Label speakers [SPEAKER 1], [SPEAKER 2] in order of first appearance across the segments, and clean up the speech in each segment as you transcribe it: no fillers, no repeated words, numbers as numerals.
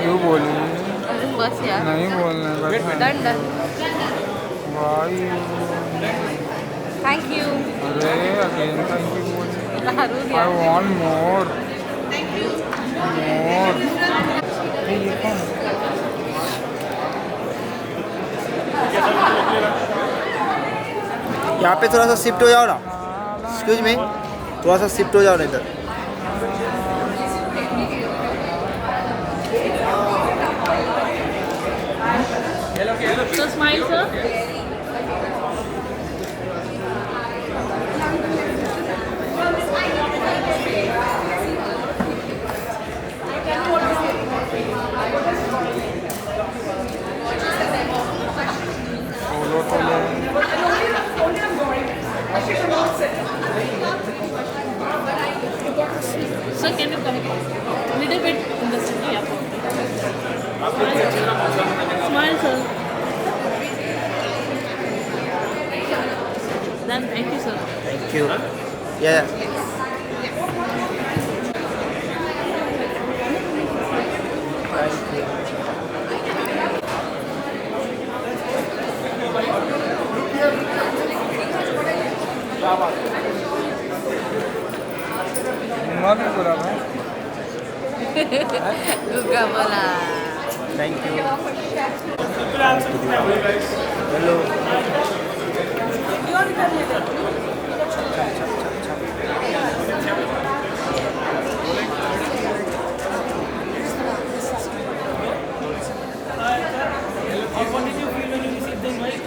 [SPEAKER 1] क्यों बोली?
[SPEAKER 2] बस यार,
[SPEAKER 1] नहीं बोलने का।
[SPEAKER 2] Done done.
[SPEAKER 1] Why.
[SPEAKER 2] Thank you.
[SPEAKER 1] अरे अगेन थैंक यू बोली।
[SPEAKER 2] ज़रूर
[SPEAKER 1] आई
[SPEAKER 2] यार।
[SPEAKER 1] Want more more.
[SPEAKER 3] यहाँ पे थोड़ा सा शिफ्ट हो जाओ ना। एक्सक्यूज मी, थोड़ा सा शिफ्ट हो जाओ ना इधर।
[SPEAKER 2] So smile, sir.
[SPEAKER 1] बोलो तो ले।
[SPEAKER 2] So can you come little bit in the city? Yeah. Smile, sir. Done. Thank you, sir.
[SPEAKER 3] Thank you. या
[SPEAKER 1] मैं भी बोला भाई।
[SPEAKER 2] Guga bola.
[SPEAKER 3] Thank you. Hello.
[SPEAKER 4] What did you feel when you received the invite?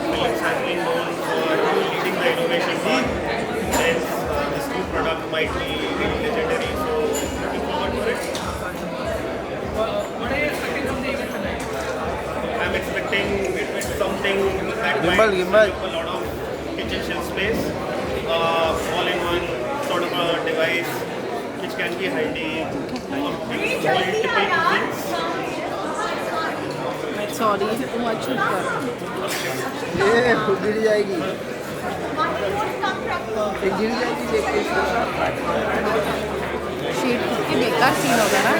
[SPEAKER 5] Philips has been known for leading the innovation part. Hence, this new product might be really legendary. So, looking forward to it.
[SPEAKER 4] What are you expecting from the event tonight?
[SPEAKER 5] I'm expecting something that
[SPEAKER 3] Gimbal,
[SPEAKER 5] might
[SPEAKER 3] gimbal.
[SPEAKER 5] take up a lot of kitchen shelf space. All-in-one sort of a device which can be handy for multiple things.
[SPEAKER 2] Sorry, too much sugar.
[SPEAKER 3] ये गिर जाएगी, ये गिर जाएगी देख के।
[SPEAKER 2] Sheet की बेकार सीन हो गया ना।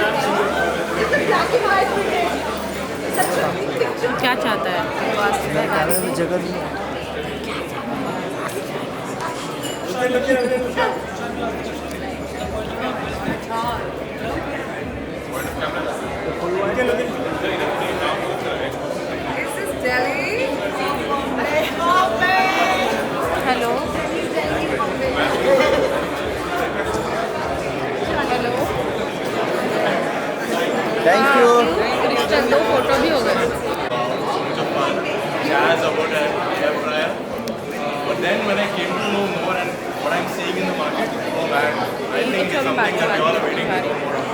[SPEAKER 2] क्या चाहता है?
[SPEAKER 3] जगह नहीं।
[SPEAKER 2] Hello hello.
[SPEAKER 3] Thank you.
[SPEAKER 2] Crystal दो फोटो भी हो गए।
[SPEAKER 5] Jazz about an air fryer. But then when I came to know more and what I'm seeing in the market, oh man, I think it's something that we all are waiting to know more of.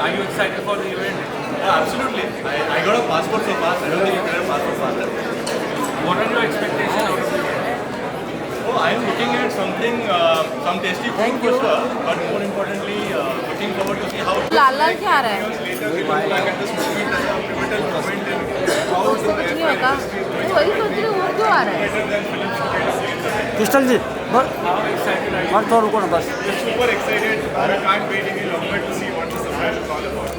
[SPEAKER 4] Are you excited for the event?
[SPEAKER 5] Yeah, absolutely. I got a passport so fast. I don't think you get a passport faster.
[SPEAKER 4] What are your expectations out of the event?
[SPEAKER 5] Oh, I'm looking at something, some tasty food for sure. But more importantly, looking forward to see how
[SPEAKER 2] लाल लाल क्या आ रहा है?
[SPEAKER 5] later we look back at this moment as a pivotal moment in how
[SPEAKER 2] उसको कुछ नहीं होगा। मैं वही सोच रही हूँ, वो क्यों आ रहा है?
[SPEAKER 3] क्रिस्टल जी बस
[SPEAKER 4] How excited are you?
[SPEAKER 3] और थोड़ा रुको ना बस।
[SPEAKER 5] We're super excited. We can't wait any longer to see what the surprise is all about.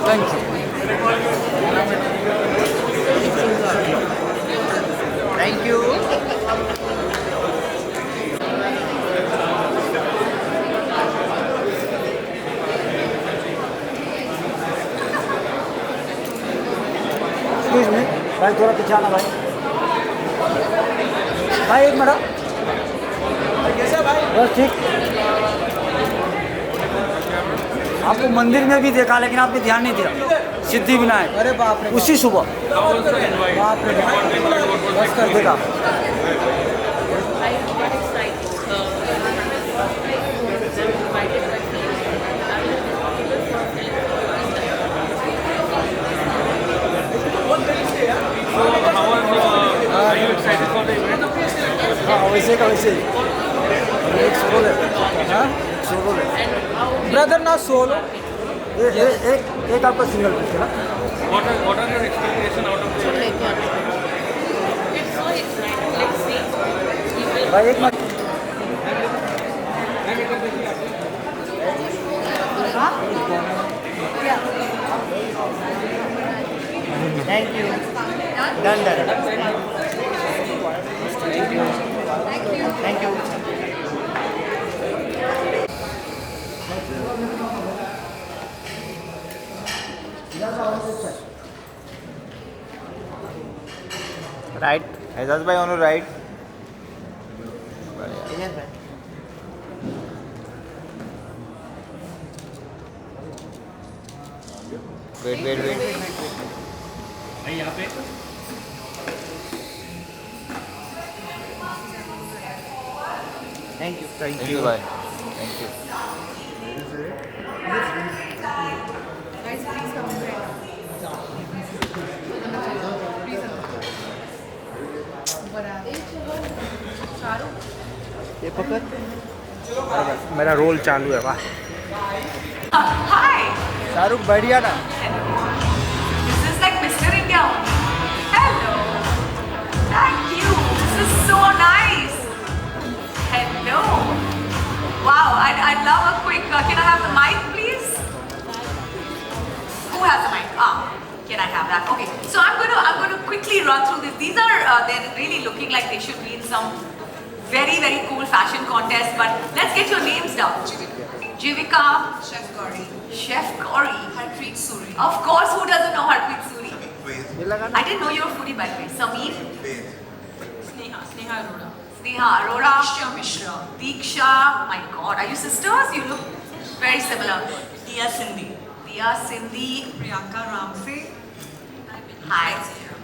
[SPEAKER 3] Thank you. Thank you. Excuse me भाई, थोड़ा पीछे आना भाई। भाई एक मिनट। कैसा भाई? बस ठीक। आपको मंदिर में भी देखा लेकिन आपने ध्यान नहीं दिया। सिद्धि विनायक, अरे बाप रे, उसी सुबह
[SPEAKER 4] How was the invite?
[SPEAKER 3] बाप रे
[SPEAKER 4] What was
[SPEAKER 3] बस कर देगा।
[SPEAKER 2] I got excited. Them invited by
[SPEAKER 4] Are you excited for the event?
[SPEAKER 3] हाँ वैसे का वैसे ही। एक सोलो ले, हाँ सोलो ले।
[SPEAKER 2] and how
[SPEAKER 3] ब्रदर ना सोलो। एक आपका सिंगल पीस है ना?
[SPEAKER 4] What are your expectation out of the?
[SPEAKER 2] It's so exciting. Let's see. We will.
[SPEAKER 3] भाई एक minute thank you done thank you right Ejaz भाई on right wait wait wait
[SPEAKER 4] भाई यहाँ पे
[SPEAKER 3] थैंक यू भाई थैंक यू ये पकड़ मेरा रोल चालू है वाह
[SPEAKER 6] Hi,
[SPEAKER 3] शाहरुख बढ़िया ना
[SPEAKER 6] this is like Mr. India. Hello. Thank you. This is so nice. Hello. Wow, I'd love a quick, can I have the mic please? Who has the mic? Can I have that? Okay. So I'm going to quickly run through this. These are, they're really looking like they should be in some very, very cool fashion contest, but let's get your names down. Jivika.
[SPEAKER 7] Chef Gauri.
[SPEAKER 6] Chef Gauri.
[SPEAKER 7] Harpreet Suri.
[SPEAKER 6] Of course, who doesn't know Harpreet Suri?
[SPEAKER 3] ये लगा ना
[SPEAKER 6] I didn't know you were foodie by the way. Sameer,
[SPEAKER 7] Sneha Arora.
[SPEAKER 6] Sneha Arora,
[SPEAKER 7] Diksha Mishra.
[SPEAKER 6] Diksha. My God, are you sisters? You look very similar.
[SPEAKER 7] Dia Sindhi.
[SPEAKER 6] Dia Sindhi.
[SPEAKER 7] Priyanka Ramse.
[SPEAKER 6] Hi.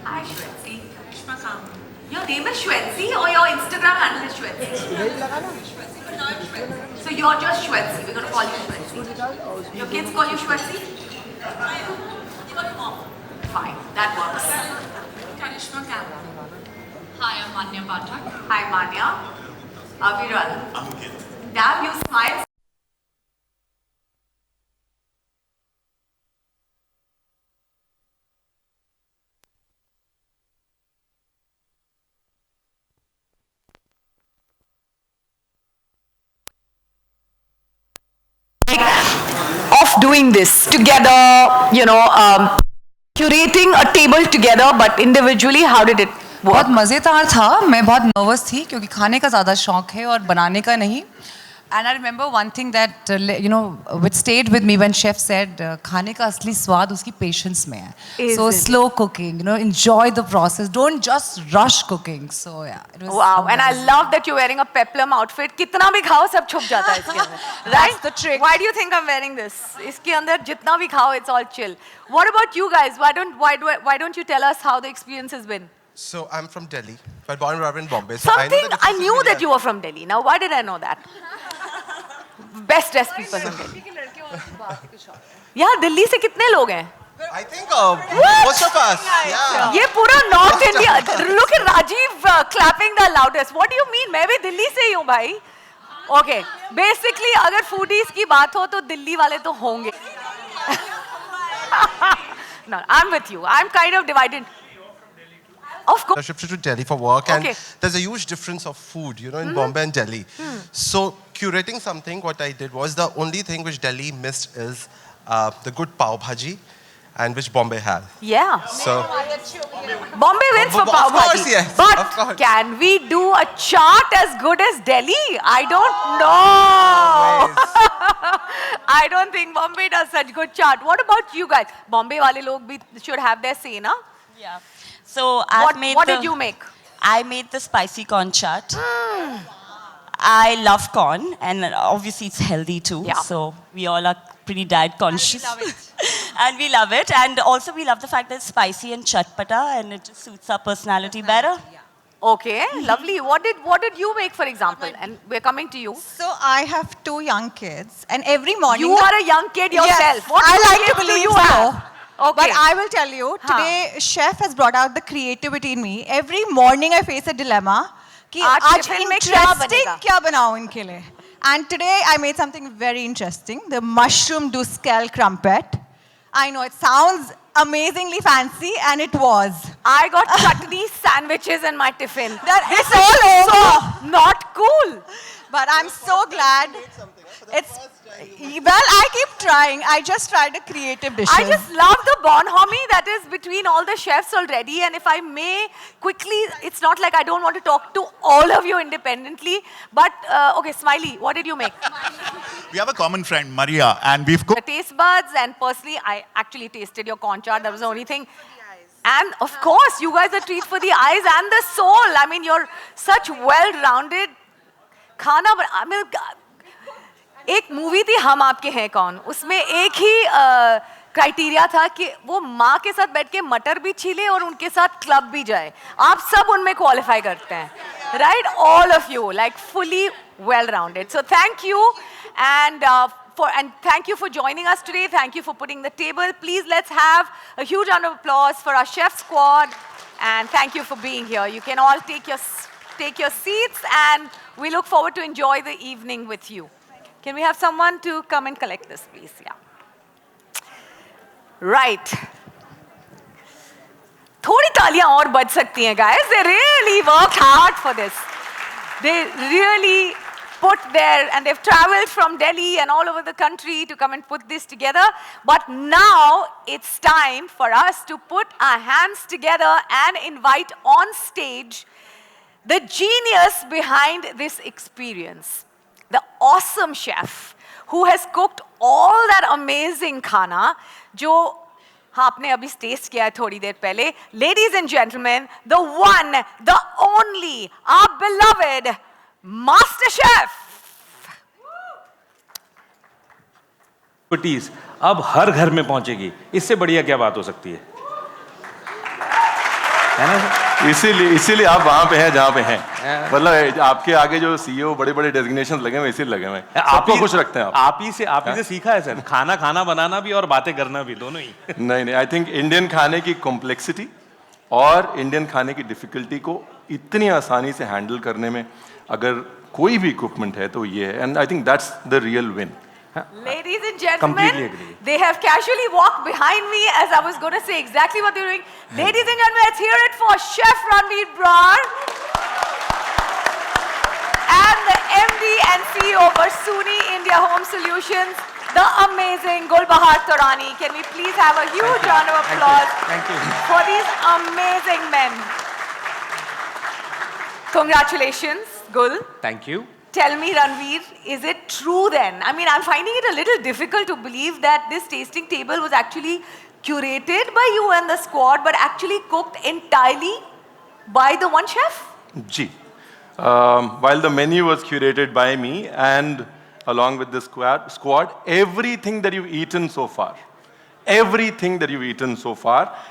[SPEAKER 6] Hi, Shwetsi.
[SPEAKER 7] Karishma Kam.
[SPEAKER 6] Your name is Shwetsi or your Instagram handle is Shwetsi?
[SPEAKER 7] But now I'm Shweta.
[SPEAKER 6] So you're just Shwetsi. We're going to call you Shwetsi. Your kids call you Shwetsi?
[SPEAKER 7] You got your mom.
[SPEAKER 6] Fine, that works.
[SPEAKER 7] Karishma Kam. Hi, I'm Manya Pathak.
[SPEAKER 6] Hi, Manya. Aviral. Damn, you smile. Of doing this together, curating a table together, but individually, how did it work?
[SPEAKER 8] बहुत मज़ेदार था. मैं बहुत nervous थी क्योंकि खाने का ज़्यादा शौक है और बनाने का नहीं. And I remember one thing that which stayed with me when chef said खाने का असली स्वाद उसकी patience में है. So
[SPEAKER 6] Is it?
[SPEAKER 8] slow cooking, enjoy the process. Don't just rush cooking. So yeah, it was
[SPEAKER 6] Wow, and I
[SPEAKER 8] amazing.
[SPEAKER 6] love that you're wearing a peplum outfit. कितना भी खाओ सब छुप जाता है इसके अंदर. Right?
[SPEAKER 8] That's the trick.
[SPEAKER 6] Why do you think I'm wearing this? इसके अंदर जितना भी खाओ, it's all chill. What about you guys? Why don't you tell us how the experience has been?
[SPEAKER 9] So I'm from Delhi, but born and brought up in Bombay. So I know
[SPEAKER 6] Something
[SPEAKER 9] the difference
[SPEAKER 6] I knew
[SPEAKER 9] between
[SPEAKER 6] that you were from Delhi. Now, why did I know that? Best dressed people from Delhi. यार दिल्ली से कितने लोग हैं?
[SPEAKER 9] I think most of us. Yeah.
[SPEAKER 6] ये पूरा north India. Look at Rajiv clapping the loudest. What do you mean? मैं भी दिल्ली से ही हूँ भाई. Okay. Basically अगर foodies की बात हो तो दिल्ली वाले तो होंगे. No, I'm with you. I'm kind of divided. Of course.
[SPEAKER 9] I shifted to Delhi for work, and
[SPEAKER 6] Okay.
[SPEAKER 9] there's a huge difference of food, in Bombay and Delhi. So curating something, what I did was the only thing which Delhi missed is the good pav bhaji, and which Bombay has.
[SPEAKER 6] Yeah.
[SPEAKER 9] So
[SPEAKER 6] Bombay wins for
[SPEAKER 9] Of
[SPEAKER 6] pav
[SPEAKER 9] course,
[SPEAKER 6] bhaji.
[SPEAKER 9] yes.
[SPEAKER 6] But
[SPEAKER 9] Of course.
[SPEAKER 6] can we do a chart as good as Delhi? I don't know. I don't think Bombay does such good chart. What about you guys? Bombay wale log bhi should have their say, na?
[SPEAKER 10] Yeah. So
[SPEAKER 6] What did you make?
[SPEAKER 10] I made the spicy corn chaat. I love corn, and obviously it's healthy too.
[SPEAKER 6] Yeah.
[SPEAKER 10] So we all are pretty diet conscious.
[SPEAKER 8] love it.
[SPEAKER 10] And we love it. And also we love the fact that it's spicy and chatpata, and it just suits our personality better.
[SPEAKER 6] Okay, lovely. What did you make, for example? And we're coming to you.
[SPEAKER 11] So I have 2 young kids, and every morning
[SPEAKER 6] You are a young kid yourself.
[SPEAKER 11] Yes,
[SPEAKER 6] What
[SPEAKER 11] I like to
[SPEAKER 6] beliefs do
[SPEAKER 11] believe
[SPEAKER 6] you
[SPEAKER 11] so.
[SPEAKER 6] have? Okay.
[SPEAKER 11] But I will tell you, today chef has brought out the creativity in me. Every morning I face a dilemma कि
[SPEAKER 6] आज
[SPEAKER 11] आज
[SPEAKER 6] tiffin में क्या
[SPEAKER 11] interesting
[SPEAKER 6] बनेगा?
[SPEAKER 11] क्या बनाऊं इनके लिए. And today I made something very interesting, the mushroom duskel crumpet. I know it sounds amazingly fancy, and it was.
[SPEAKER 6] I got chutney sandwiches in my tiffin.
[SPEAKER 11] It's all over.
[SPEAKER 6] So not cool.
[SPEAKER 11] But I'm so glad. Well, I keep trying. I just tried a creative dish.
[SPEAKER 6] I just love the bonhomie that is between all the chefs already. And if I may quickly, it's not like I don't want to talk to all of you independently. But, okay, Smiley, what did you make?
[SPEAKER 12] We have a common friend, Maria, and we've cooked.
[SPEAKER 6] The taste buds, and personally, I actually tasted your corn chart. That was the only thing. And of course, you guys are a treat for the eyes and the soul. I mean, you're such well-rounded खाना. I mean, एक movie थी हम आपके हैं कौन, उसमें एक ही criteria था कि वो माँ के साथ बैठ के मटर भी छीले और उनके साथ क्लब भी जाए. आप सब उनमें क्वालिफाई करते हैं, right? All of you, like fully well-rounded. So thank you, and thank you for joining us today. Thank you for putting the table. Please let's have a huge round of applause for our chef squad, and thank you for being here. You can all take your seats, and we look forward to enjoy the evening with you. Can we have someone to come and collect this, please? Yeah. Right. थोड़ी तालियां और बज सकती हैं, guys. They really worked hard for this. They really put there, and they've traveled from Delhi and all over the country to come and put this together. But now it's time for us to put our hands together and invite on stage the genius behind this experience. The awesome chef who has cooked all that amazing khana, जो आपने अभी taste किया है थोड़ी देर पहले. Ladies and gentlemen, the one, the only, our beloved Master Chef.
[SPEAKER 13] अब हर घर में पहुंचेगी, इससे बढ़िया क्या बात हो सकती है ना?
[SPEAKER 14] इसीलिए आप वहां पे हैं जहां पे हैं. मतलब आपके आगे जो सीईओ बड़े-बड़े डेजिग्नेशंस लगे हुए इसीलिए लगे हुए हैं. आपको खुश रखते हैं
[SPEAKER 13] आप ही से सीखा है सर. खाना बनाना भी और बातें करना भी, दोनों ही.
[SPEAKER 14] नहीं, आई थिंक इंडियन खाने की कॉम्प्लेक्सिटी और इंडियन खाने की डिफिकल्टी को इतनी आसानी से हैंडल करने में अगर कोई भी इक्विपमेंट है तो ये है. And I think that's the real win.
[SPEAKER 6] Ladies and gentlemen, they have casually walked behind me as I was going to say exactly what they're doing. Ladies and gentlemen, let's hear it for Chef Ranveer Brar and the MD and CEO of Versuni India Home Solutions, the amazing Gulbahar Torani. Can we please have a huge round of applause for these amazing men? Congratulations, Gul.
[SPEAKER 13] Thank you.
[SPEAKER 6] Tell me, Ranveer, is it true then? I mean, I'm finding it a little difficult to believe that this tasting table was actually curated by you and the squad, but actually cooked entirely by the one chef?
[SPEAKER 14] Ji. While the menu was curated by me and along with the squad, everything that you've eaten so far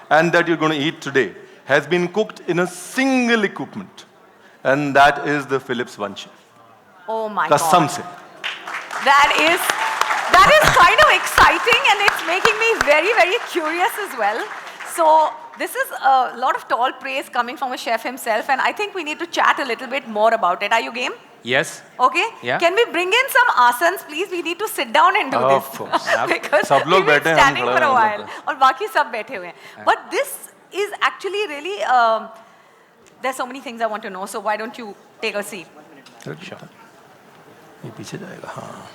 [SPEAKER 14] and that you're going to eat today has been cooked in a single equipment, and that is the Philips One Chef.
[SPEAKER 6] Oh my God.
[SPEAKER 14] Kasam se.
[SPEAKER 6] That is kind of exciting, and it's making me very, very curious as well. So this is a lot of tall praise coming from a chef himself, and I think we need to chat a little bit more about it. Are you game?
[SPEAKER 13] Yes.
[SPEAKER 6] Okay.
[SPEAKER 13] Yeah.
[SPEAKER 6] Can we bring in some aasans, please? We need to sit down and do this.
[SPEAKER 14] Of course.
[SPEAKER 6] Because
[SPEAKER 14] सब लोग
[SPEAKER 6] we've been
[SPEAKER 14] बैठे हैं,
[SPEAKER 6] standing
[SPEAKER 14] हम
[SPEAKER 6] for
[SPEAKER 14] खड़े
[SPEAKER 6] a
[SPEAKER 14] हैं,
[SPEAKER 6] while. और बाकी सब बैठे हुए हैं. But this is actually really, there's so many things I want to know. So why don't you take a seat?
[SPEAKER 14] Sure. ये पीछे जाएगा. हाँ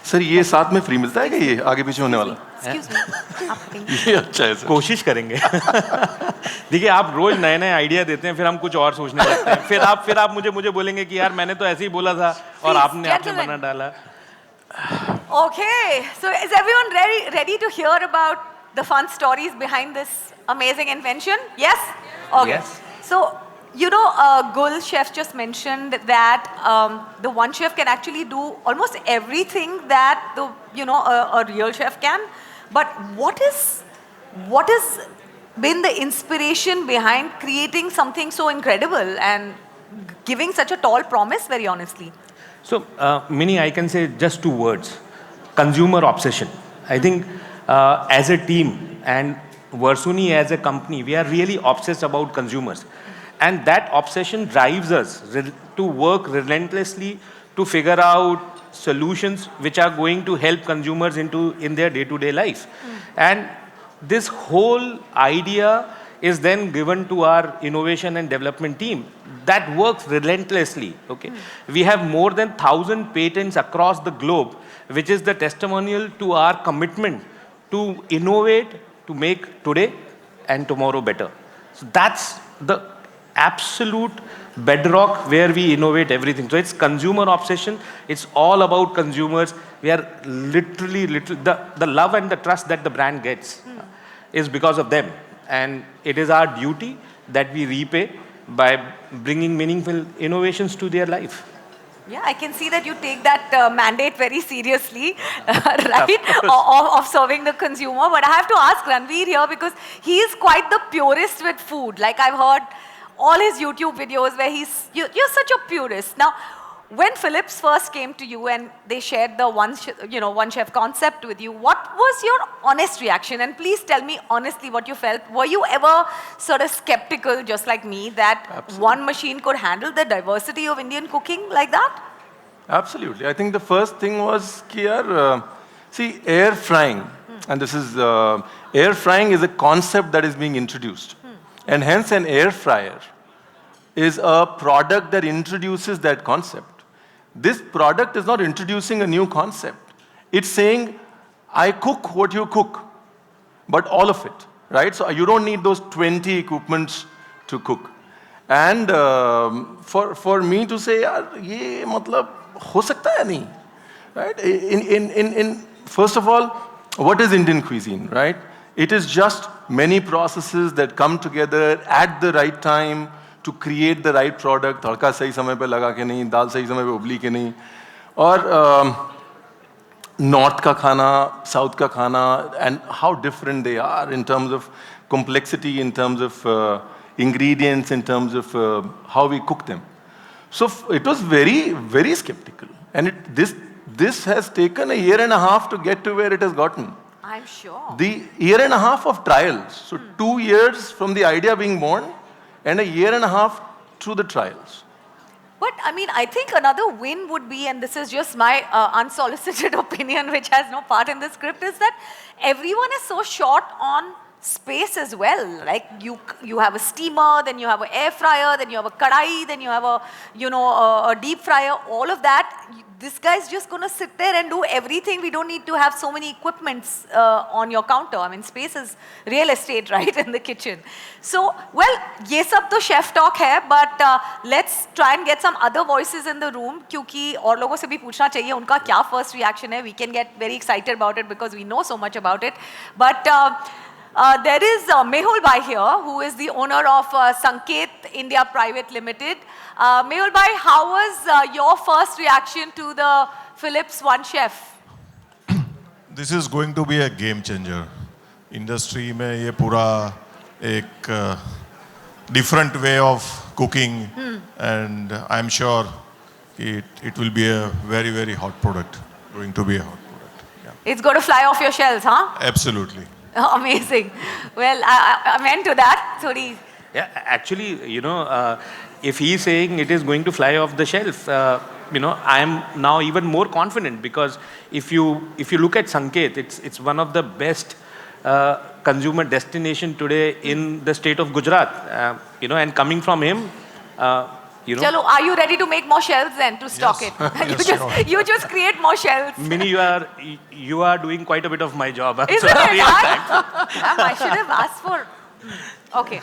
[SPEAKER 14] सर, ये साथ में फ्री मिलता है क्या? ये आगे पीछे होने वाला? ये अच्छा है सर.
[SPEAKER 13] कोशिश करेंगे. देखिए, आप रोज नए नए आइडिया देते हैं, फिर हम कुछ और सोचने लगते हैं. फिर आप मुझे बोलेंगे कि यार मैंने तो ऐसे ही बोला था और आपने बना डाला.
[SPEAKER 6] Okay, so is everyone ready to hear about the fun stories behind this amazing invention? Yes? Okay.
[SPEAKER 13] Yes.
[SPEAKER 6] So, you know, Gul chef just mentioned that the one chef can actually do almost everything that a real chef can. But what has been the inspiration behind creating something so incredible and giving such a tall promise, very honestly?
[SPEAKER 13] So, Minnie, I can say just 2 words. Consumer obsession. I think as a team and Versuni as a company, we are really obsessed about consumers. And that obsession drives us to work relentlessly to figure out solutions which are going to help consumers in their day-to-day life. And this whole idea is then given to our innovation and development team that works relentlessly. Okay, we have more than 1,000 patents across the globe, which is the testimonial to our commitment to innovate, to make today and tomorrow better. So that's the absolute bedrock where we innovate everything. So it's consumer obsession. It's all about consumers. We are literally the love and the trust that the brand gets is because of them. And it is our duty that we repay by bringing meaningful innovations to their life.
[SPEAKER 6] Yeah, I can see that you take that mandate very seriously, right, of serving the consumer. But I have to ask Ranveer here because he is quite the purist with food. Like I've heard all his YouTube videos where you're such a purist. Now, when Philips first came to you and they shared the one chef concept with you, what was your honest reaction? And please tell me honestly what you felt. Were you ever sort of skeptical, just like me, that one machine could handle the diversity of Indian cooking like that?
[SPEAKER 14] Absolutely. I think the first thing was, see, air frying, and this is, air frying is a concept that is being introduced. And hence an air fryer is a product that introduces that concept. This product is not introducing a new concept. It's saying, I cook what you cook, but all of it, right? So you don't need those 20 equipments to cook. And for me to say, ye matlab ho sakta hai nahi, right? First of all, what is Indian cuisine, right? It is just many processes that come together at the right time to create the right product. तड़का सही समय पे लगा के नहीं, दाल सही समय पे उबली के नहीं, और north का खाना, south का खाना, and how different they are in terms of complexity, in terms of ingredients, in terms of how we cook them. So it was very, very skeptical, and this has taken a year and a half to get to where it has gotten.
[SPEAKER 6] I'm sure.
[SPEAKER 14] The year and a half of trials, so 2 years from the idea being born, and a year and a half through the trials.
[SPEAKER 6] But I mean, I think another win would be, and this is just my unsolicited opinion, which has no part in the script, is that everyone is so short on space as well. Like you have a steamer, then you have an air fryer, then you have a kadai, then you have a deep fryer. All of that, this guy's just going to sit there and do everything. We don't need to have so many equipments on your counter. I mean, space is real estate, right, in the kitchen. So, well, ye sab to chef talk hai, but let's try and get some other voices in the room, kyunki aur logon se bhi puchna chahiye unka kya first reaction hai. We can get very excited about it because we know so much about it. But there is Mehul Bhai here, who is the owner of Sanket India Private Limited. Mehul Bhai, how was your first reaction to the Philips One Chef?
[SPEAKER 15] This is going to be a game changer. Industry में ये पूरा एक different way of cooking, and I'm sure it will be a very, very hot product. Going to be a hot product. Yeah.
[SPEAKER 6] It's going to fly off your shelves, huh?
[SPEAKER 15] Absolutely.
[SPEAKER 6] Amazing. Well, I meant to that. Sorry.
[SPEAKER 13] Yeah, actually, if he's saying it is going to fly off the shelf, I am now even more confident, because if you look at Sanket, it's one of the best consumer destination today in the state of Gujarat. And coming from him,
[SPEAKER 6] Chalo, are you ready to make more shelves then to stock it? You just create more shelves.
[SPEAKER 13] Mini, you are doing quite a bit of my job.
[SPEAKER 6] Isn't it? I should have asked for. Okay.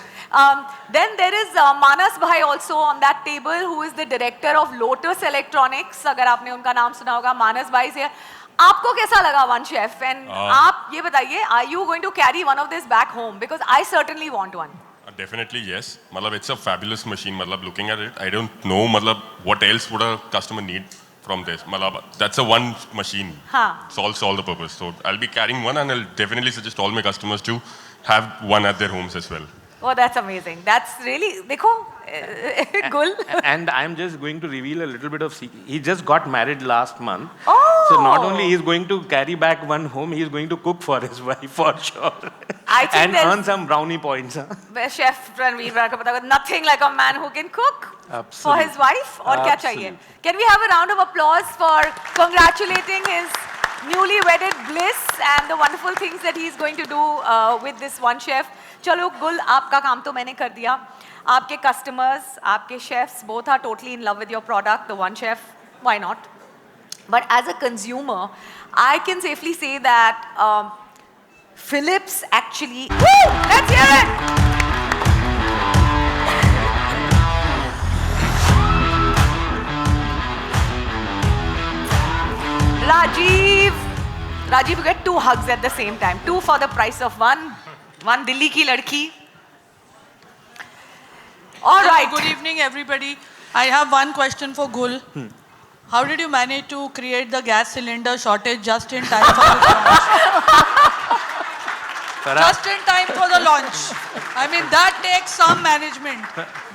[SPEAKER 6] Then there is Manas Bhai also on that table, who is the director of Lotus Electronics. अगर आपने उनका नाम सुना होगा, Manas Bhai is here. आपको कैसा लगा One Chef? And आप ये बताइए, are you going to carry one of this back home? Because I certainly want one.
[SPEAKER 16] Definitely yes. Matlab, it's a fabulous machine. Matlab, looking at it, I don't know what else would a customer need from this. Matlab, that's a one machine. Solves all the purpose. So I'll be carrying one, and I'll definitely suggest all my customers to have one at their homes as well.
[SPEAKER 6] Oh, that's amazing. That's really, देखो, Gul.
[SPEAKER 13] And I'm just going to reveal a little bit of secret. He just got married last month.
[SPEAKER 6] Oh.
[SPEAKER 13] So not only he's going to carry back one home, he's going to cook for his wife for sure.
[SPEAKER 6] I think
[SPEAKER 13] and
[SPEAKER 6] there's-
[SPEAKER 13] earn some brownie points. Huh?
[SPEAKER 6] Chef Ranveer Brar को पता होगा, nothing like a man who can cook for
[SPEAKER 13] Absolutely.
[SPEAKER 6] his wife. और क्या चाहिए?
[SPEAKER 13] Absolutely.
[SPEAKER 6] Can we have a round of applause for congratulating his newly wedded bliss and the wonderful things that he's going to do with this one chef. चलो गुल, आपका काम तो मैंने कर दिया. आपके customers, आपके chefs both are totally in love with your product. The one chef, why not? But as a consumer, I can safely say that Philips actually. Woo! Let's hear it. Rajiv, you get 2 hugs at the same time. 2 for the price of 1. One Delhi ki ladki. All right.
[SPEAKER 17] Good evening, everybody. I have one question for Gul. How did you manage to create the gas cylinder shortage just in time for the launch? Just in time for the launch. I mean, that takes some management.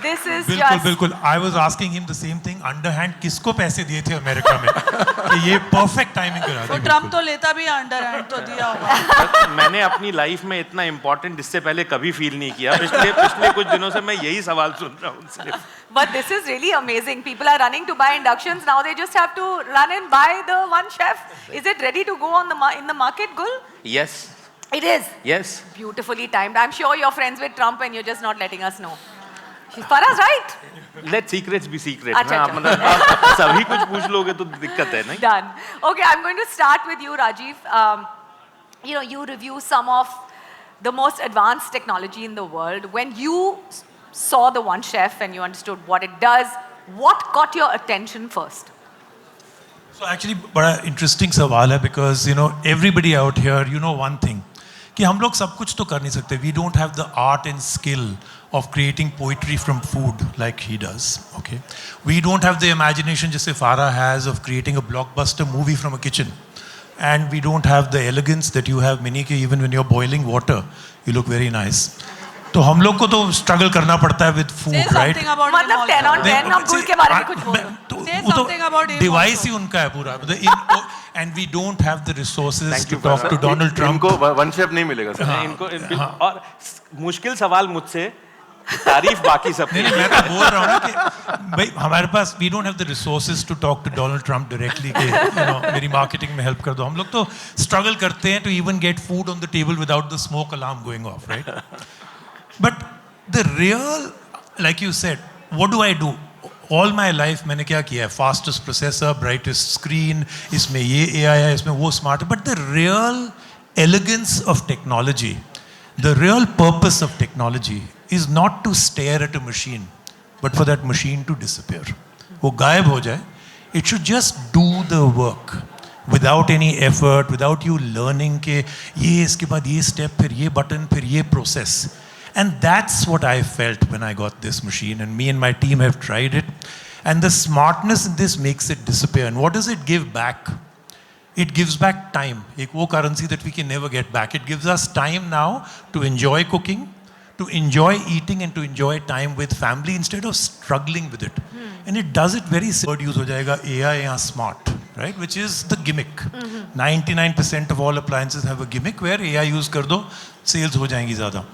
[SPEAKER 6] This is
[SPEAKER 18] बिल्कुल बिल्कुल. I was asking him the same thing. Underhand किसको पैसे दिए थे America में कि ये perfect timing करा दी.
[SPEAKER 17] तो ट्रम्प तो लेता भी अंडरहैंड तो दिया होगा.
[SPEAKER 13] मैंने अपनी लाइफ में इतना इम्पोर्टेंट इससे पहले कभी फील नहीं किया. पिछले कुछ दिनों से मैं यही सवाल सुन रहा हूँ सिर्फ.
[SPEAKER 6] But this is really amazing. People are running to buy inductions now. They just have to run and buy the one chef. Is it ready to go on in the market, Gul?
[SPEAKER 13] Yes.
[SPEAKER 6] It is.
[SPEAKER 13] Yes.
[SPEAKER 6] Beautifully timed. I'm sure you're friends with Trump and you're just not letting us know. Faraz, right?
[SPEAKER 13] Let secrets be secret.
[SPEAKER 6] अच्छा,
[SPEAKER 13] हाँ, मतलब सभी कुछ पूछ लोगे तो दिक्कत है नहीं?
[SPEAKER 6] Done. Okay, I'm going to start with you, Rajiv. You review some of the most advanced technology in the world. When you saw the One Chef and you understood what it does, what caught your attention first?
[SPEAKER 18] So actually बड़ा interesting सवाल है because everybody out here one thing कि हम लोग सब कुछ तो कर नहीं सकते. We don't have the art and skill of creating poetry from food like he does. Okay, we don't have the imagination जैसे Farah has of creating a blockbuster movie from a kitchen, and we don't have the elegance that you have, Minnie, कि even when you're boiling water, you look very nice. तो हम लोग को तो struggle करना पड़ता है with food, right?
[SPEAKER 6] मतलब 10 on 10 अब गुल के बारे में कुछ बोलो.
[SPEAKER 17] Say something about him.
[SPEAKER 18] Device ही उनका है पूरा. And we don't have the resources to talk to Donald Trump.
[SPEAKER 14] इनको वन शेफ नहीं मिलेगा सर.
[SPEAKER 13] इनको और मुश्किल सवाल मुझसे, तारीफ बाकी सब.
[SPEAKER 18] नहीं मैं तो बोल रहा हूँ ना कि भाई हमारे पास we don't have the resources to talk to Donald Trump directly कि मेरी marketing में help कर दो. हम लोग तो struggle करते हैं to even get food on the table without the smoke alarm going off, right? But the real, like you said, what do I do? All my life मैंने क्या किया है? Fastest processor, brightest screen, इसमें ये AI है, इसमें वो smart है. But the real elegance of technology, the real purpose of technology is not to stare at a machine, but for that machine to disappear. वो गायब हो जाए. It should just do the work without any effort, without you learning के ये इसके बाद ये step, फिर ये button, फिर ये process. And that's what I felt when I got this machine, and me and my team have tried it. And the smartness in this makes it disappear. And what does it give back? It gives back time. एक वो currency that we can never get back. It gives us time now to enjoy cooking, to enjoy eating, and to enjoy time with family instead of struggling with it. And it does it very simple. Use हो जाएगा AI या smart, right? Which is the gimmick. 99% of all appliances have a gimmick where AI use कर दो, sales हो जाएंगी ज़्यादा.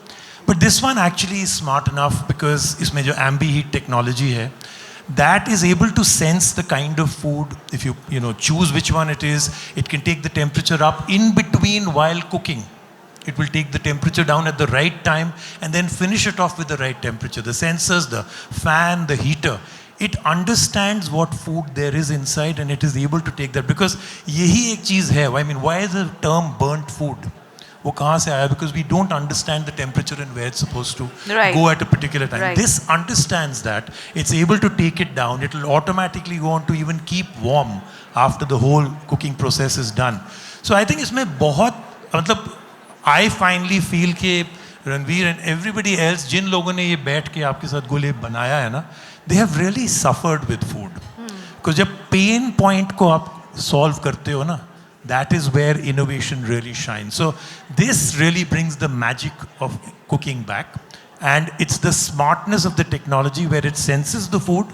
[SPEAKER 18] But this one actually is smart enough because इसमें जो ambi-heat technology है, that is able to sense the kind of food. If you choose which one it is, it can take the temperature up in between while cooking. It will take the temperature down at the right time and then finish it off with the right temperature. The sensors, the fan, the heater, it understands what food there is inside and it is able to take that. Because यही एक चीज़ है. I mean, why is the term burnt food? वो कहाँ से आया? Because we don't understand the temperature and where it's supposed to go at a particular time.
[SPEAKER 6] Right.
[SPEAKER 18] This understands that. It's able to take it down. It will automatically go on to even keep warm after the whole cooking process is done. So I think इसमें बहुत मतलब I finally feel कि Ranveer and everybody else जिन लोगों ने ये बैठ के आपके साथ गुलेब बनाया है ना, they have really suffered with food. Because जब pain point को आप solve करते हो ना, that is where innovation really shines. So this really brings the magic of cooking back. And it's the smartness of the technology where it senses the food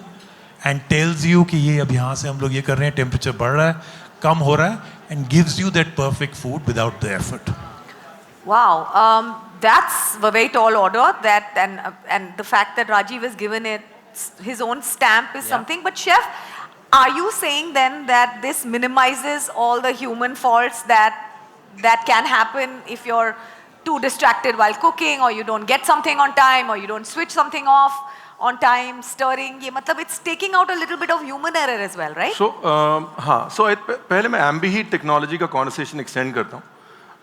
[SPEAKER 18] and tells you कि ये अब यहाँ से हम लोग ये कर रहे हैं, temperature बढ़ रहा है, कम हो रहा है, and gives you that perfect food without the effort.
[SPEAKER 6] Wow, that's a very tall order. That and the fact that Rajiv has given it his own stamp is something. But chef, are you saying then that this minimizes all the human faults that can happen if you're too distracted while cooking, or you don't get something on time, or you don't switch something off on time, stirring? ये मतलब it's taking out a little bit of human error as well, right?
[SPEAKER 14] So हाँ, so पहले मैं ambient technology का conversation extend करता हूँ.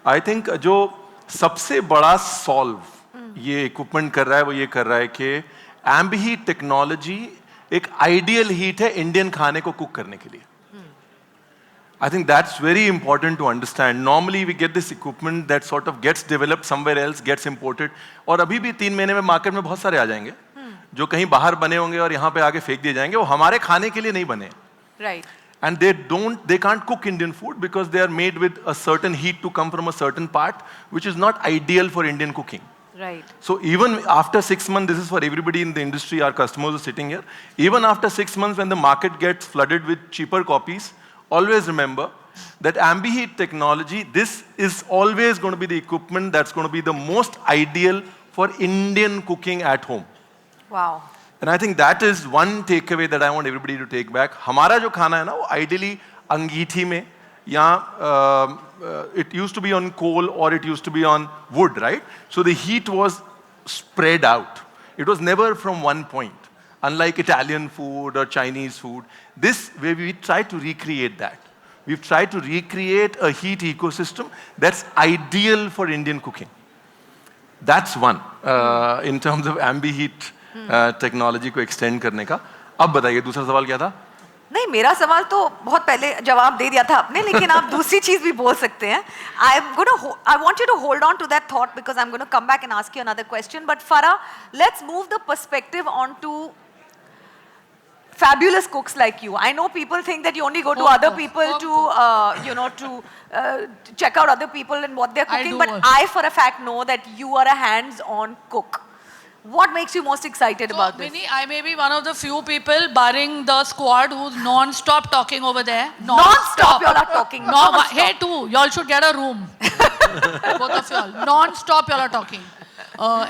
[SPEAKER 14] I think जो सबसे बड़ा solve ये equipment कर रहा है वो ये कर रहा है कि ambient technology एक ideal heat है Indian खाने को cook करने के लिए. I think that's very important to understand. Normally we get this equipment that sort of gets developed somewhere else, gets imported, और अभी भी 3 महीने में market में बहुत सारे आ जाएंगे जो कहीं बाहर बने होंगे और यहाँ पे आके फेंक दिए जाएंगे. वो हमारे खाने के लिए नहीं बने.
[SPEAKER 6] Right.
[SPEAKER 14] And they can't cook Indian food because they are made with a certain heat to come from a certain part, which is not ideal for Indian cooking.
[SPEAKER 6] Right.
[SPEAKER 14] So even after 6 months, this is for everybody in the industry, our customers are sitting here. Even after 6 months, when the market gets flooded with cheaper copies, always remember that ambient technology, this is always going to be the equipment that's going to be the most ideal for Indian cooking at home.
[SPEAKER 6] Wow.
[SPEAKER 14] And I think that is one takeaway that I want everybody to take back. हमारा जो खाना है ना वो ideally अंगीठी में या it used to be on coal or it used to be on wood, right? So the heat was spread out. It was never from one point. Unlike Italian food or Chinese food, this way we try to recreate that. We've tried to recreate a heat ecosystem that's ideal for Indian cooking. That's one in terms of ambient heat technology को extend करने का. अब बताइए दूसरा सवाल क्या था?
[SPEAKER 6] नहीं, मेरा सवाल तो बहुत पहले जवाब दे दिया था आपने, लेकिन आप दूसरी चीज भी बोल सकते हैं. I want you to hold on to that thought because I'm going to come back and ask you another question. But Farah, let's move the perspective onto fabulous cooks like you. I know people think that you only go to other people to check out other people and what they're cooking, but I for a fact know that you are a hands-on cook. What makes you most excited about this?
[SPEAKER 17] Minnie, I may be one of the few people, barring the squad, who's non-stop talking over there.
[SPEAKER 6] Non-stop, y'all are talking.
[SPEAKER 17] Hey, too, y'all should get a room. Both of y'all. Non-stop, y'all are talking.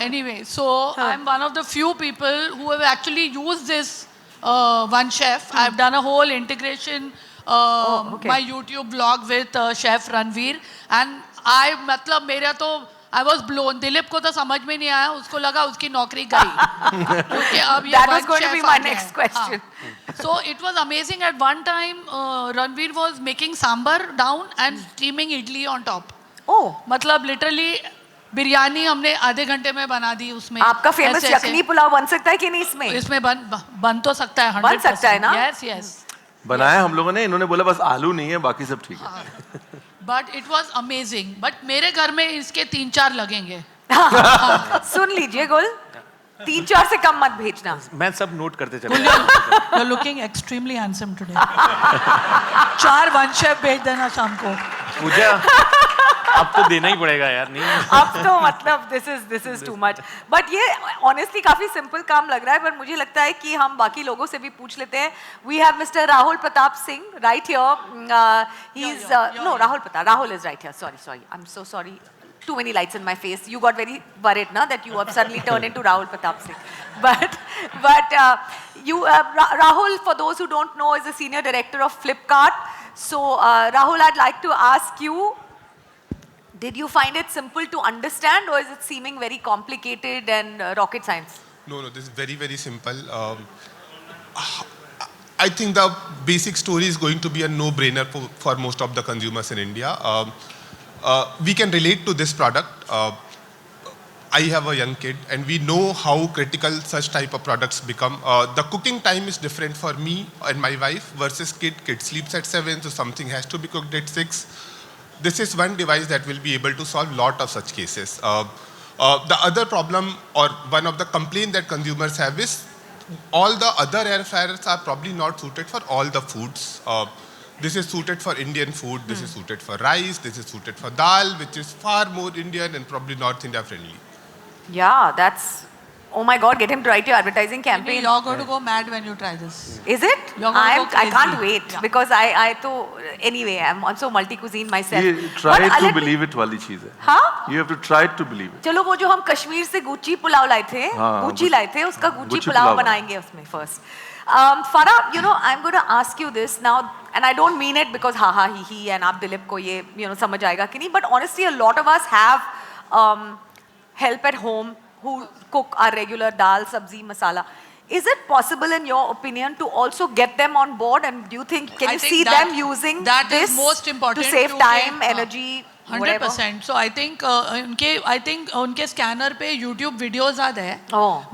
[SPEAKER 17] Anyway, so I'm one of the few people who have actually used this One Chef. I've done a whole integration, my YouTube vlog with Chef Ranveer. And I was blown. Dilip को तो समझ में नहीं आया, उसको लगा उसकी नौकरी गई. क्योंकि अब ये
[SPEAKER 6] That was going to be my next question.
[SPEAKER 17] So it was amazing. At one time, Ranveer was making sambar down and steaming idli on top.
[SPEAKER 6] Oh.
[SPEAKER 17] मतलब literally बिरयानी हमने आधे घंटे में बना दी उसमें.
[SPEAKER 6] आपका फेमस यखनी पुलाव बन सकता है कि नहीं इसमें?
[SPEAKER 17] इसमें बन तो सकता है.
[SPEAKER 6] बन सकता है ना?
[SPEAKER 17] Yes, yes.
[SPEAKER 14] बनाया हम लोगों ने, इन्होंने बोला बस आलू नहीं है, बाकी सब ठीक है.
[SPEAKER 17] But it was amazing. But मेरे घर में इसके 3-4 लगेंगे.
[SPEAKER 6] सुन लीजिए गुल, 3-4 से कम मत भेजना.
[SPEAKER 13] मैं सब नोट करते चला.
[SPEAKER 17] You're looking extremely handsome today. 4 One Chef भेज देना शाम को.
[SPEAKER 13] मुझे अब तो देना ही पड़ेगा यार. नहीं
[SPEAKER 6] अब तो मतलब this is too much. But ये honestly काफी simple काम लग रहा है, पर मुझे लगता है कि हम बाकी लोगों से भी पूछ लेते हैं. We have Mr. Rahul Pratap Singh right here. He's no Rahul Pratap. Rahul is right here. Sorry. I'm so sorry. Too many lights in my face. You got very worried, na, that you have suddenly turned into Rahul Pratap Singh. But Rahul, for those who don't know, is a senior director of Flipkart. So Rahul, I'd like to ask you, did you find it simple to understand, or is it seeming very complicated and rocket science?
[SPEAKER 19] No, this is very, very simple. I think the basic story is going to be a no-brainer for most of the consumers in India. We can relate to this product. I have a young kid, and we know how critical such type of products become. The cooking time is different for me and my wife versus kid. Kid sleeps at 7, so something has to be cooked at 6. This is one device that will be able to solve a lot of such cases. The other problem, or one of the complaints that consumers have, is all the other air fryers are probably not suited for all the foods. This is suited for Indian food, this is suited for rice, this is suited for dal, which is far more Indian and probably North India friendly.
[SPEAKER 6] Yeah, that's Oh my God, get him to write your advertising campaign.
[SPEAKER 17] You're going to go mad when you try this.
[SPEAKER 6] Is it?
[SPEAKER 17] You're going to go
[SPEAKER 6] I can't
[SPEAKER 17] crazy.
[SPEAKER 6] wait because anyway, I'm also multi-cuisine myself.
[SPEAKER 14] ये try to believe it वाली चीज है.
[SPEAKER 6] हाँ?
[SPEAKER 14] You have to try to believe it.
[SPEAKER 6] चलो वो जो हम कश्मीर से गुच्ची पुलाव लाए थे, गुच्ची लाए थे, उसका गुच्ची पुलाव बनाएंगे उसमें first. Farah, I'm going to ask you this now, and I don't mean it because ha he and आप दिलीप को ये समझ आएगा कि नहीं, but honestly a lot of us have help at home who cook our regular dal, sabzi, masala. Is it possible in your opinion to also get them on board, and do you think can you see them using this
[SPEAKER 17] most important
[SPEAKER 6] to save time, energy,
[SPEAKER 17] 100%. So I think उनके scanner पे YouTube videos are there,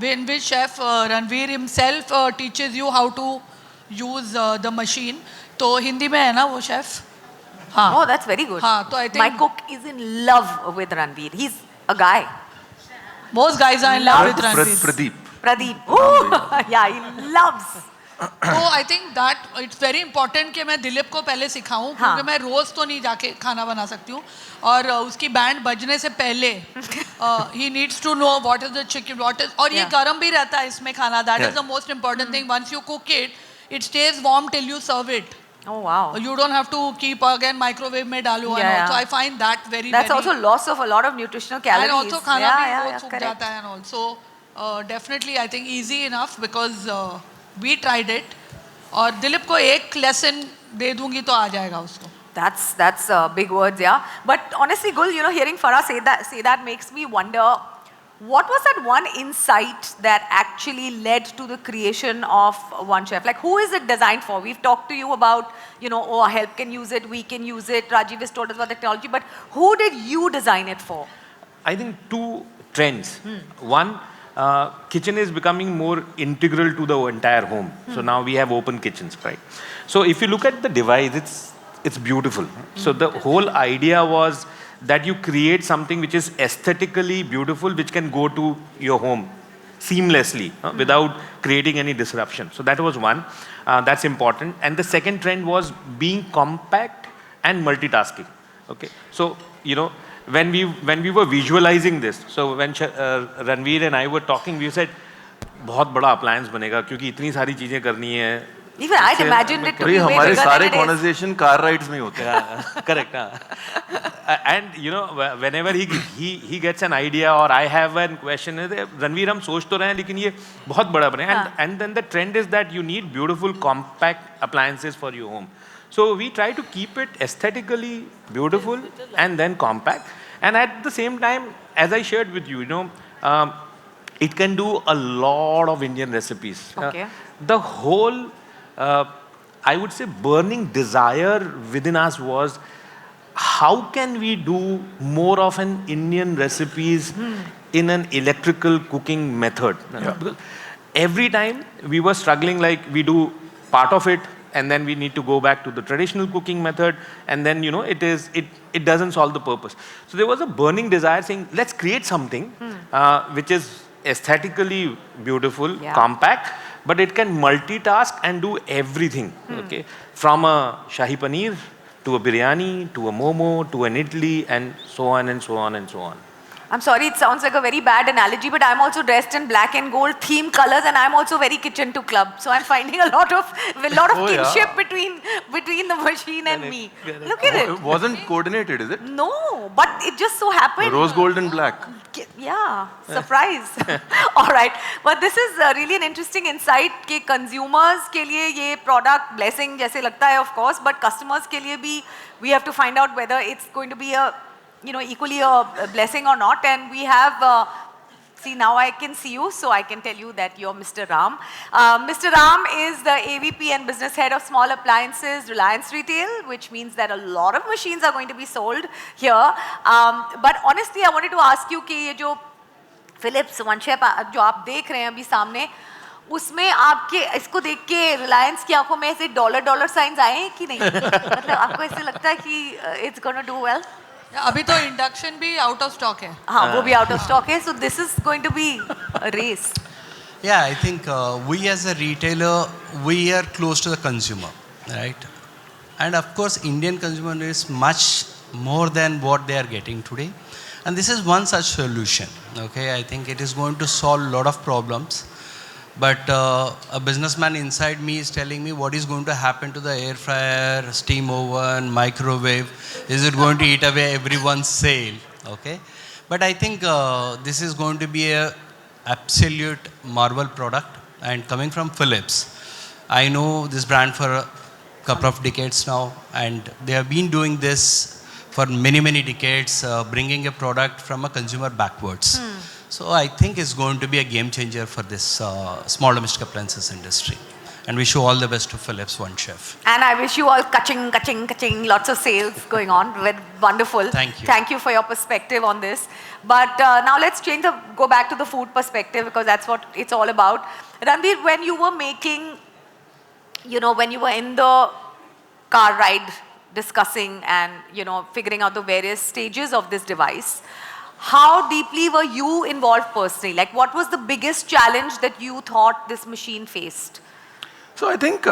[SPEAKER 17] in which Chef Ranveer himself teaches you how to use the machine. तो हिंदी में है ना वो chef? हाँ.
[SPEAKER 6] Oh, that's very good.
[SPEAKER 17] हाँ, तो I think
[SPEAKER 6] my cook is in love with Ranveer. He's a guy.
[SPEAKER 17] Most guys are in love with Ranveer.
[SPEAKER 6] Pradeep. Oh, yeah, he loves.
[SPEAKER 17] तो I think that it's very important कि मैं दिलीप को पहले सिखाऊं, क्योंकि मैं रोज तो नहीं जाके खाना बना सकती हूँ, और उसकी बैंड बजने से पहले he needs to know what is the chicken, और ये गर्म भी रहता है इसमें खाना. That is the most important thing. Once you cook it, it stays warm till you serve it.
[SPEAKER 6] Oh wow!
[SPEAKER 17] You don't have to keep again microwave में डालो. So I find that
[SPEAKER 6] That's also loss of a lot of nutritional calories.
[SPEAKER 17] And also खाना भी बहुत सूख जाता है, and also definitely I think easy enough because we tried it. और दिलीप को एक lesson दे दूँगी तो आ जाएगा उसको.
[SPEAKER 6] That's big words, yeah. But honestly, Gul, hearing Farah say that makes me wonder. What was that one insight that actually led to the creation of One Chef? Like, who is it designed for? We've talked to you about, help can use it, we can use it, Rajiv has told us about the technology, but who did you design it for?
[SPEAKER 13] I think two trends. One, kitchen is becoming more integral to the entire home. So now we have open kitchens, right? So if you look at the device, it's beautiful. So the whole idea was that you create something which is aesthetically beautiful, which can go to your home seamlessly without creating any disruption. So that was one. That's important. And the second trend was being compact and multitasking. Okay. So, when we were visualizing this, so when Ranveer and I were talking, we said, बहुत बड़ा appliance बनेगा क्योंकि इतनी सारी चीजें करनी है.
[SPEAKER 6] Even I'd imagined it to be way
[SPEAKER 14] हमारे
[SPEAKER 6] bigger
[SPEAKER 14] सारे
[SPEAKER 6] than it is.
[SPEAKER 14] conversation car rides में होते हैं.
[SPEAKER 13] Correct. And whenever he gets an idea or I have a question, Ranveer हम सोच तो रहे हैं लेकिन ये बहुत बड़ा बने. And then the trend is that you need beautiful compact appliances for your home. So we try to keep it aesthetically beautiful and then compact. And at the same time, as I shared with you, it can do a lot of Indian recipes.
[SPEAKER 6] Okay.
[SPEAKER 13] The whole I would say burning desire within us was how can we do more of an Indian recipes in an electrical cooking method? Because every time we were struggling, like we do part of it and then we need to go back to the traditional cooking method, and then it doesn't solve the purpose. So there was a burning desire saying let's create something which is aesthetically beautiful, compact, but it can multitask and do everything. Okay, from a shahi paneer to a biryani to a momo to an idli and so on and so on and so on.
[SPEAKER 6] I'm sorry, it sounds like a very bad analogy, but I'm also dressed in black and gold theme colors, and I'm also very kitchen to club. So I'm finding a lot of kinship between the machine and me. Look at it.
[SPEAKER 14] It wasn't coordinated, is it?
[SPEAKER 6] No, but it just so happened.
[SPEAKER 14] Rose gold and black.
[SPEAKER 6] Yeah, surprise. All right, but this is really an interesting insight कि consumers के लिए ये product blessing जैसे लगता है, of course, but customers के लिए भी we have to find out whether it's going to be a equally a blessing or not. And we have see, now I can see you, so I can tell you that you're Mr. Ram. Mr. Ram is the AVP and business head of small appliances, Reliance Retail, which means that a lot of machines are going to be sold here. But honestly, I wanted to ask you कि ये जो Philips One Chef जो आप देख रहे हैं अभी सामने, उसमें आपके इसको देख के रिलायंस की आंखों में ऐसे डॉलर साइंस आए हैं कि नहीं? मतलब आपको ऐसे लगता है कि it's gonna do well?
[SPEAKER 17] अभी तो इंडक्शन भी आउट ऑफ स्टॉक है.
[SPEAKER 6] हाँ, वो भी आउट ऑफ स्टॉक है. So this is going to be a race.
[SPEAKER 20] Yeah, I think we as a retailer, we are close to the consumer, right? And of course, Indian consumer is much more than what they are getting today. And this is one such solution, Okay, I think it is going to solve a lot of problems. But a businessman inside me is telling me what is going to happen to the air fryer, steam oven, microwave. Is it going to eat away everyone's sale? Okay. But I think this is going to be a absolute marvel product. And coming from Philips, I know this brand for a couple of decades now, and they have been doing this for many, many decades, bringing a product from a consumer backwards. So I think it's going to be a game changer for this small domestic appliances industry. And wish you all the best to Philips One Chef.
[SPEAKER 6] And I wish you all kaching, lots of sales going on. Wonderful.
[SPEAKER 20] Thank you.
[SPEAKER 6] Thank you for your perspective on this. But now let's go back to the food perspective, because that's what it's all about. Ranveer, when you were making, when you were in the car ride discussing and, figuring out the various stages of this device, how deeply were you involved personally? Like, what was the biggest challenge that you thought this machine faced?
[SPEAKER 14] So I think,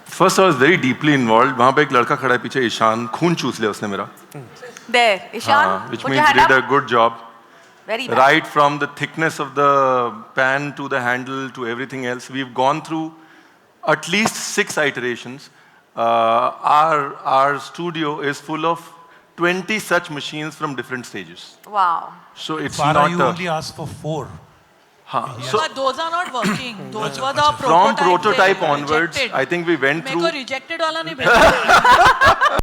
[SPEAKER 14] first I was very deeply involved. वहाँ पे एक लड़का खड़ा है पीछे, ईशान, खून चूस लिया उसने मेरा.
[SPEAKER 6] There, Ishan,
[SPEAKER 14] which means he did a good job.
[SPEAKER 6] Very bad.
[SPEAKER 14] Right from the thickness of the pan to the handle to everything else, we've gone through at least 6 iterations. Our studio is full of 20 such machines from different stages.
[SPEAKER 6] Wow.
[SPEAKER 14] So it's
[SPEAKER 18] Farah,
[SPEAKER 14] not
[SPEAKER 18] you only asked for 4.
[SPEAKER 14] So
[SPEAKER 17] but those are not working. Those were the
[SPEAKER 14] from
[SPEAKER 17] prototype
[SPEAKER 14] onwards, I think we went through.
[SPEAKER 17] मेरे को rejected वाला नहीं भेजा.